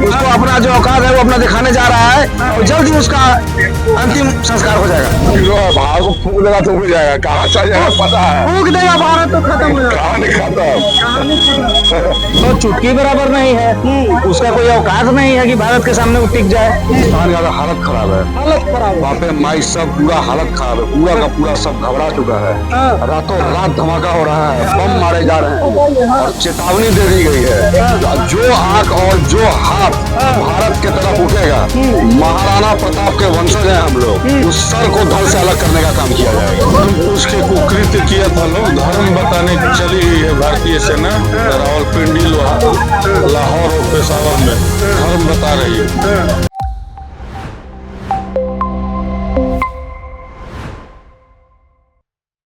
उसको अपना जो औकात है वो अपना दिखाने जा रहा है और जल्द ही उसका अंतिम संस्कार हो जाएगा। जो भारत को फूक देगा तो हो जाएगा, कहाँ चल जाएगा पता है, फूक देगा भारत तो खत्म हो जाएगा। कहानी खत्म। तो चुटकी बराबर नहीं है, उसका कोई औकात नहीं है कि भारत के सामने वो टिक जाए। पाकिस्तान का हालत खराब है, हालत खराब है। बापे माई सब पूरा हालत खराब है, पूरा का पूरा सब घबरा चुका है। रातों रात धमाका हो रहा है, बम मारे जा रहे हैं और चेतावनी दे दी गई है जो आंख और जो हाथ भारत के तरफ उठेगा, महाराणा प्रताप के वंशज हैं हम लोग, उस सर को धड़ से अलग करने का काम किया जाएगा। उसके कुकृत्य किया था लोग, धर्म बताने चली गई है भारतीय सेना रावलपिंडी लाहौर और पेशावर में धर्म बता रही है।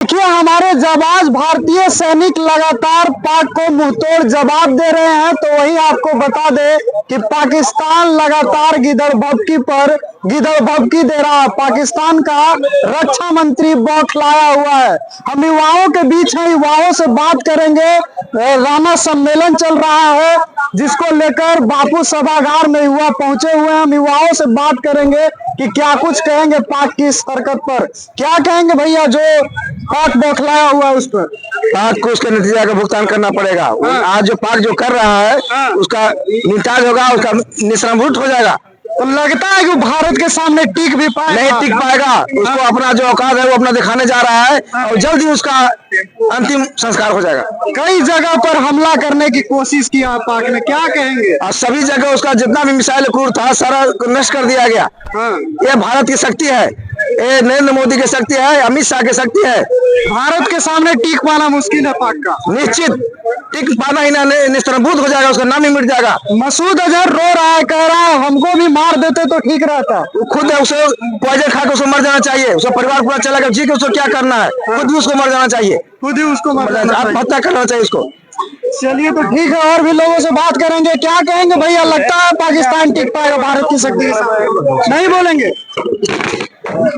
देखिए हमारे जाबाज भारतीय सैनिक लगातार पाक को मुंहतोड़ जवाब दे रहे हैं। तो वही आपको बता दे कि पाकिस्तान लगातार गिदड़ भभकी दे रहा है। पाकिस्तान का रक्षा मंत्री बौखलाया हुआ है। हम युवाओं के बीच हैं, युवाओं से बात करेंगे। राना सम्मेलन चल रहा है जिसको लेकर बापू सभागार में युवा पहुंचे हुए हैं। हम युवाओं से बात करेंगे कि क्या कुछ कहेंगे पाक की इस हरकत पर। क्या कहेंगे भैया जो पाक बौखलाया हुआ है उस पर? पाक को उसके नतीजा का भुगतान करना पड़ेगा। आज जो पाक जो कर रहा है उसका निपटान होगा, उसका निश्रमभूत हो जाएगा। तो लगता है कि भारत के सामने टिक भी पाएगा? नहीं टिक पाएगा। उसको अपना जो औकात है वो अपना दिखाने जा रहा है और जल्द ही उसका अंतिम संस्कार हो जाएगा। कई जगह पर हमला करने की कोशिश किया पाक ने, क्या कहेंगे? और सभी जगह उसका जितना भी मिसाइल क्रूर था सारा नष्ट कर दिया गया। ये भारत की शक्ति है, ये नरेंद्र मोदी की शक्ति है, अमित शाह की शक्ति है। भारत के सामने टिक पाना मुश्किल है पाक का। निश्चित टिक पाना ही ना, निस्त्रभूत हो जाएगा, उसका नाम ही मिट जाएगा। मसूद अजहर रो रहा है, कह रहा है हमको भी मार देते तो ठीक रहता। वो खुद है, उसे पॉइजन खा के उसको मर जाना चाहिए। उसका परिवार पूरा चला जी के उसको क्या करना है, खुद भी उसको मर जाना चाहिए, खुद ही उसको मर जाना चाहिए। आत्महत्या करना चाहिए उसको। चलिए तो ठीक है, और भी लोगों से बात करेंगे। क्या कहेंगे भैया, लगता है पाकिस्तान टिक पाएगा भारत की शक्ति के सामने? नहीं बोलेंगे?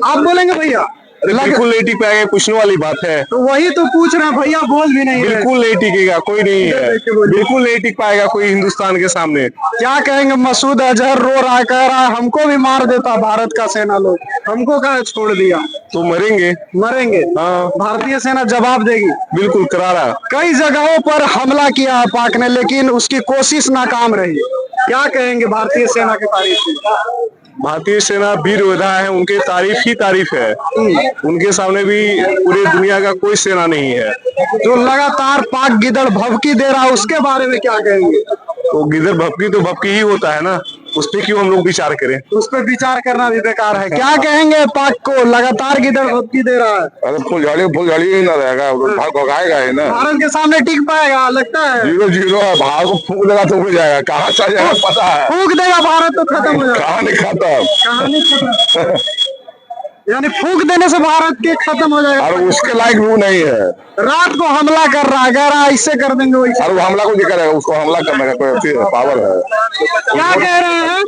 आप बोलेंगे भैया? बिल्कुल नहीं टिक पाएगा, पूछने वाली बात है। तो वही तो पूछ रहे हैं भैया, बोल भी नहीं रहे। बिल्कुल नहीं टिकेगा, कोई नहीं है, बिल्कुल नहीं टिक पाएगा कोई हिंदुस्तान के सामने। क्या कहेंगे? मसूद अजहर रो रहा है, कह रहा है हमको भी मार देता भारत का सेना लोग, हमको क्या छोड़ दिया। तो मरेंगे, मरेंगे। हाँ भारतीय सेना जवाब देगी। बिल्कुल करारा। कई जगहों पर हमला किया है पाक ने, लेकिन उसकी कोशिश नाकाम रही। क्या कहेंगे भारतीय सेना के तारीफ में? भारतीय सेना वीर योद्धा है, उनके तारीफ ही तारीफ है। उनके सामने भी पूरी दुनिया का कोई सेना नहीं है। जो लगातार पाक गिदड़ भभकी दे रहा है उसके बारे में क्या कहेंगे? तो गिदड़ भपकी तो भपकी ही होता है ना, उस पर क्यों हम लोग विचार करें? उस पर विचार करना भी बेकार है। क्या कहेंगे पाक को लगातार गिदड़ भभकी दे रहा है? अरे फुलझड़ी ही ना रहेगा, भगाएगा ही ना। भारत के सामने टिक पाएगा लगता है? 0-0 है, भारत को फूक देगा तो हो जाएगा, कहाँ चल जाएगा पता है, फूक देगा भारत तो खत्म हो जाएगा। कहानी खत्म। कहानी खत्म। यानी फूक देने से भारत के खत्म हो जाएगा। और उसके लायक वो नहीं है। रात को हमला कर रहा है, कह रहा है इससे कर देंगे वैसे। और वो हमला को करेगा, उसको हमला करने का कोई पावर है? क्या कह रहे हैं?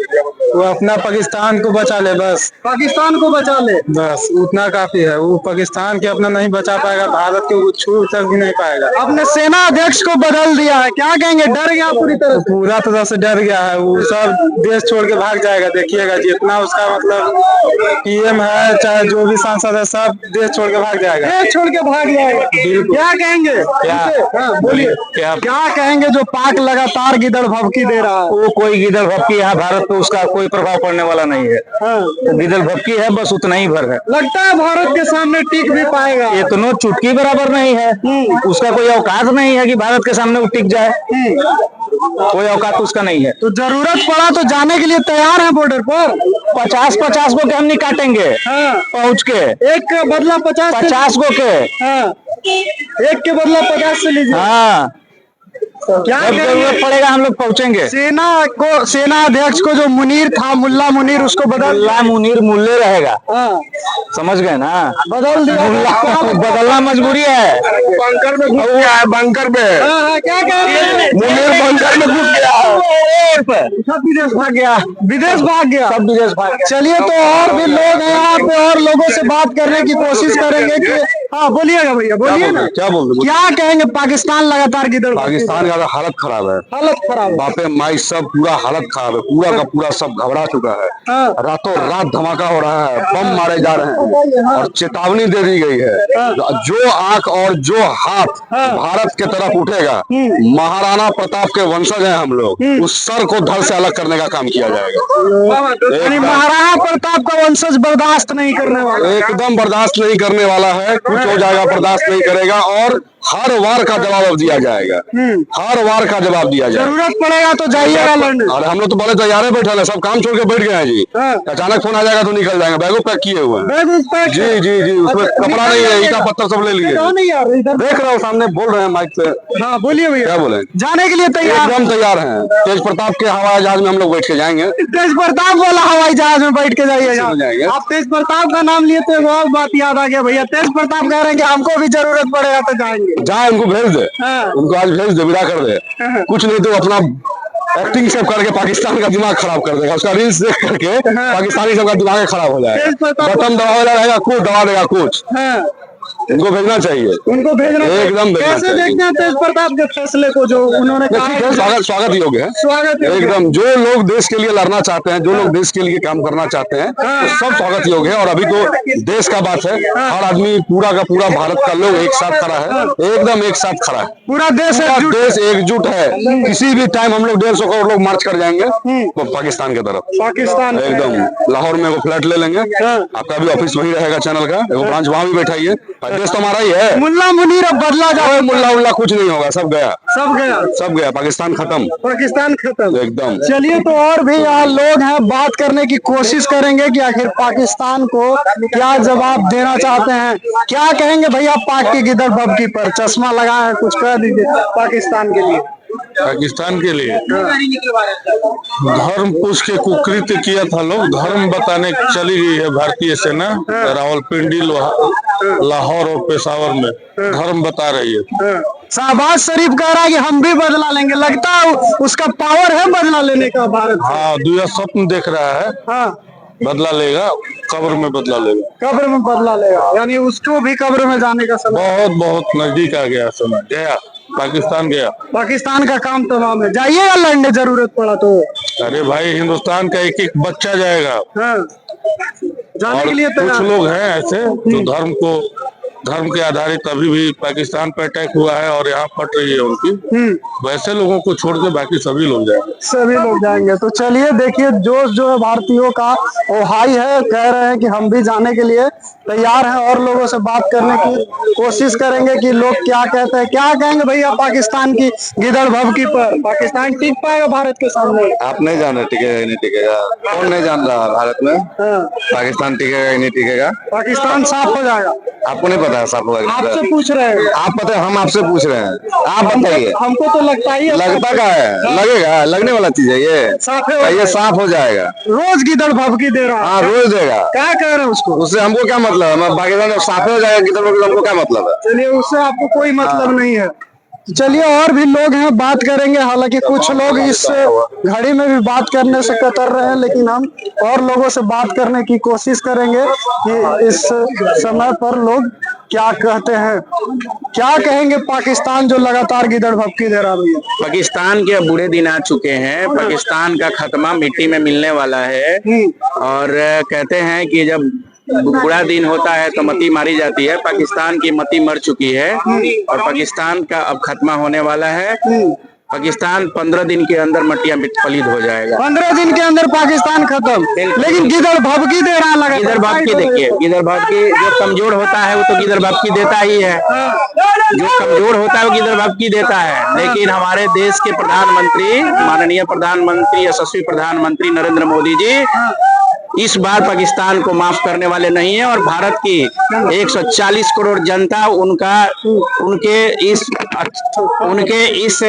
वो अपना पाकिस्तान को बचा ले, बस पाकिस्तान को बचा ले, बस उतना काफी है। वो पाकिस्तान के अपना नहीं बचा पाएगा, भारत के वो छू तक भी नहीं पाएगा। अपने सेना अध्यक्ष को बदल दिया है। क्या कहेंगे? डर गया पूरी तरह से? पूरा तरह से डर गया है, वो सब देश छोड़ के भाग जाएगा। देखिएगा जितना उसका मतलब पीएम है चाहे जो भी सांसद है सब देश छोड़ के भाग जाएगा। देश छोड़ के भाग जाएगा। क्या कहेंगे? हाँ, बोलिए। क्या कहेंगे जो पाक लगातार गिदड़ भभकी दे रहा है? वो कोई गिदड़ भपकी यहाँ भारत पे उसका कोई प्रभाव पड़ने वाला नहीं है। तो गिदड़ भपकी है, बस उतना ही भर है। लगता है भारत के सामने टिक भी पाएगा? इतना चुटकी बराबर नहीं है, उसका कोई औकात नहीं है कि भारत के सामने वो टिक जाए। कोई औकात उसका नहीं है। तो जरूरत पड़ा तो जाने के लिए तैयार है बॉर्डर पर? 50-50 को के हम नहीं काटेंगे। पहुँच के एक का बदला 50 को के। एक के बदला 50 से लीजिए। हाँ, क्या जब जरूरत पड़ेगा हम लोग पहुँचेंगे। सेना अध्यक्ष को जो मुनीर था, मुल्ला मुनीर, उसको मुल्ला मुनीर मुल्ले रहेगा। समझ गए ना? बदल दिया। बदलना मजबूरी है। बंकर में घुस गया है, बंकर में। क्या कह रहे हैं? मुनीर बंकर में घुस गया है। सब विदेश भाग गया। विदेश भाग गया। सब विदेश भाग गया। चलिए तो और भी लोग हैं यहाँ पे, और लोगों से बात करने की कोशिश करेंगे कि हाँ बोलिएगा भैया, बोलिए ना। क्या बोल रहे? क्या कहेंगे? पाकिस्तान लगातार गिदड़ पाकिस्तान का ज्यादा हालत खराब है। हालत खराब है। बापे माई सब पूरा हालत खराब है, पूरा का पूरा सब घबरा चुका है। रातों रात धमाका हो रहा है, बम मारे जा रहे हैं और चेतावनी दे दी गई है। जो आंख और जो हाथ भारत के तरफ उठेगा, महाराणा प्रताप के वंशज हैं हम लोग, उस सर को धड़ से अलग करने का काम किया जाएगा। यानी महाराणा प्रताप का वंशज बर्दाश्त नहीं करने वाला, एकदम बर्दाश्त नहीं करने वाला है। कुछ हो जाएगा, बर्दाश्त नहीं करेगा और हर वार का जवाब अब दिया जाएगा। हर वार का जवाब दिया जाएगा। जरूरत पड़ेगा तो जाइएगा लड़ने। अरे हम लोग तो बड़े तैयार है, बैठे हैं, सब काम छोड़ के बैठ गए हैं जी। अचानक फोन आ जाएगा तो निकल जाएंगे, बैगो पैक किए हुए हैं। जी जी जी, उसमें कपड़ा नहीं है, ईटा पत्थर सब ले लिए। देख रहा हूँ सामने, बोल रहे हैं माइक पे। हाँ बोलिए भैया, क्या बोले? जाने के लिए तैयार? एकदम तैयार हैं। तेज प्रताप के हवाई जहाज में हम लोग बैठ के जाएंगे। तेज प्रताप वाला हवाई जहाज में बैठ के जाइएगा। जाएंगे। आप तेज प्रताप का नाम लिए तो बहुत बात याद आ गया भैया। तेज प्रताप कह रहे हैं कि हमको भी जरूरत पड़ेगा तो जाएंगे। जाए, उनको भेज दे, उनको आज भेज दे, विदा कर दे। कुछ नहीं तो अपना एक्टिंग सब करके पाकिस्तान का दिमाग खराब कर देगा। उसका रील्स देख करके पाकिस्तानी सबका दिमाग खराब हो जाएगा। बटन दबा रहेगा, कुछ दबा देगा कुछ। इनको भेजना चाहिए, उनको भेजना एकदम भेजना कैसे चाहिए। देखते हैं तेज प्रताप के फैसले को जो उन्होंने कहा है? स्वागत योग्य है, स्वागत योग्य। एकदम। जो लोग देश के लिए लड़ना चाहते हैं, जो लोग देश के लिए काम करना चाहते हैं, तो सब स्वागत योग्य है। और अभी तो देश का बात है, हर आदमी पूरा का पूरा भारत का लोग एक साथ खड़ा है, एकदम एक साथ खड़ा है। पूरा देश देश एकजुट है। किसी भी टाइम हम लोग 150 करोड़ लोग मार्च कर जाएंगे तो पाकिस्तान की तरफ, पाकिस्तान एकदम। लाहौर में वो फ्लैट ले लेंगे, आपका भी ऑफिस वही रहेगा, चैनल का एगो ब्रांच वहाँ भी बैठाइए। देश तो हमारा ही है। मुल्ला मुनीर अब बदला जाए, मुल्ला उल्ला कुछ नहीं होगा, सब गया, सब गया, सब गया। पाकिस्तान खत्म, पाकिस्तान खत्म, एकदम। चलिए, तो और भी यहाँ लोग हैं, बात करने की कोशिश करेंगे कि आखिर पाकिस्तान को क्या जवाब देना चाहते हैं। क्या कहेंगे भैया पाक की गिदड़ भभकी पर? चश्मा लगाए हैं, कुछ कह दीजिए पाकिस्तान के लिए। पाकिस्तान के लिए धर्म पूछ के कुकृत्य किया था लोग, धर्म बताने चली गई है भारतीय सेना रावलपिंडी, लाहौर और पेशावर में धर्म बता रही है। शहबाज शरीफ कह रहा है कि हम भी बदला लेंगे। लगता है उसका पावर है बदला लेने का भारत? हाँ, दुया स्वप्न देख रहा है। हाँ, बदला लेगा, कब्र में बदला लेगा। कब्र में बदला लेगा, यानी उसको भी कब्र में जाने का समय बहुत बहुत नजदीक आ गया समय, गया पाकिस्तान गया। पाकिस्तान का काम तमाम है, जाइएगा लड़ने जरूरत पड़ा तो। अरे भाई, हिंदुस्तान का एक एक बच्चा जाएगा। हाँ, जाने और के लिए कुछ लोग हैं ऐसे जो धर्म के आधारित अभी भी पाकिस्तान पर अटैक हुआ है और यहाँ फट रही है उनकी, वैसे लोगों को छोड़ के बाकी सभी लोग जाएंगे। सभी लोग जाएंगे। तो चलिए देखिए, जोश जो है भारतीयों का वो हाई है। कह रहे हैं कि हम भी जाने के लिए तैयार हैं और लोगों से बात करने की कोशिश करेंगे कि लोग क्या कहते हैं। क्या कहेंगे भैया पाकिस्तान की गिदड़ भभकी पर? पाकिस्तान टिक पाएगा भारत के सामने? आप नहीं जान रहे टिकेगा नहीं टिकेगा, कौन नहीं जान रहा भारत में पाकिस्तान टिकेगा नहीं टिकेगा? पाकिस्तान साफ हो जाएगा? आपको नहीं पता है साफ होगा? आपसे पूछ रहे हैं। आप पता है, हम आपसे पूछ रहे हैं, आप बताइए। हमको तो लगता ही है। लगता क्या है? लगेगा, लगने वाला चीज है ये। ये साफ हो जाएगा। रोज गिदड़ भभकी दे रहा है। हाँ, रोज देगा। क्या कह रहे हैं उसको? उससे हमको क्या मतलब है? पाकिस्तान जब साफ हो जाएगा किधर, हमको क्या मतलब है? चलिए, उससे आपको कोई मतलब नहीं है। चलिए, और भी लोग हैं, बात करेंगे। हालांकि कुछ लोग इस घड़ी में भी बात करने से कतर रहे हैं, लेकिन हम और लोगों से बात करने की कोशिश करेंगे कि इस समय पर लोग क्या कहते हैं। क्या कहेंगे पाकिस्तान जो लगातार गिदड़ भभकी दे रहा है? पाकिस्तान के अब बुरे दिन आ चुके हैं। पाकिस्तान का खात्मा मिट्टी में मिलने वाला है और कहते हैं कि जब बुरा दिन होता है तो मती मारी जाती है। पाकिस्तान की मती मर चुकी है और पाकिस्तान का अब खात्मा होने वाला है। पाकिस्तान 15 दिन के अंदर मटिया पलीद हो जाएगा। 15 दिन के अंदर पाकिस्तान खत्म। लेकिन गिदड़ भभकी दे रहा लगा। गिदड़ भभकी देखिए, गिदड़ भभकी जो कमजोर होता है वो तो गिदड़ भभकी देता ही है। जो कमजोर होता है वो गिदड़ भभकी देता है। लेकिन हमारे देश के प्रधानमंत्री, माननीय प्रधानमंत्री, यशस्वी प्रधानमंत्री नरेंद्र मोदी जी इस बार पाकिस्तान को माफ करने वाले नहीं है और भारत की 140 करोड़ जनता उनके इस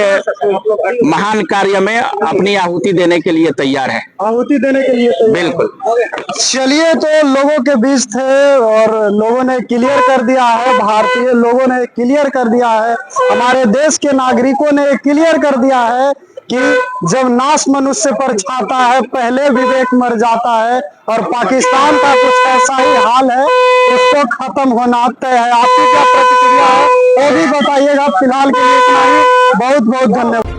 महान कार्य में अपनी आहुति देने के लिए तैयार है। आहुति देने के लिए बिल्कुल। चलिए, तो लोगों के बीच थे और लोगों ने क्लियर कर दिया है, भारतीय लोगों ने क्लियर कर दिया है, हमारे देश के नागरिकों ने क्लियर कर दिया है कि जब नाश मनुष्य पर छाता है पहले विवेक मर जाता है और पाकिस्तान का कुछ ऐसा ही हाल है, उसको खत्म होना तय है। आपकी क्या प्रतिक्रिया है? वो भी बताइएगा। फिलहाल के लिए इतना ही, बहुत बहुत धन्यवाद।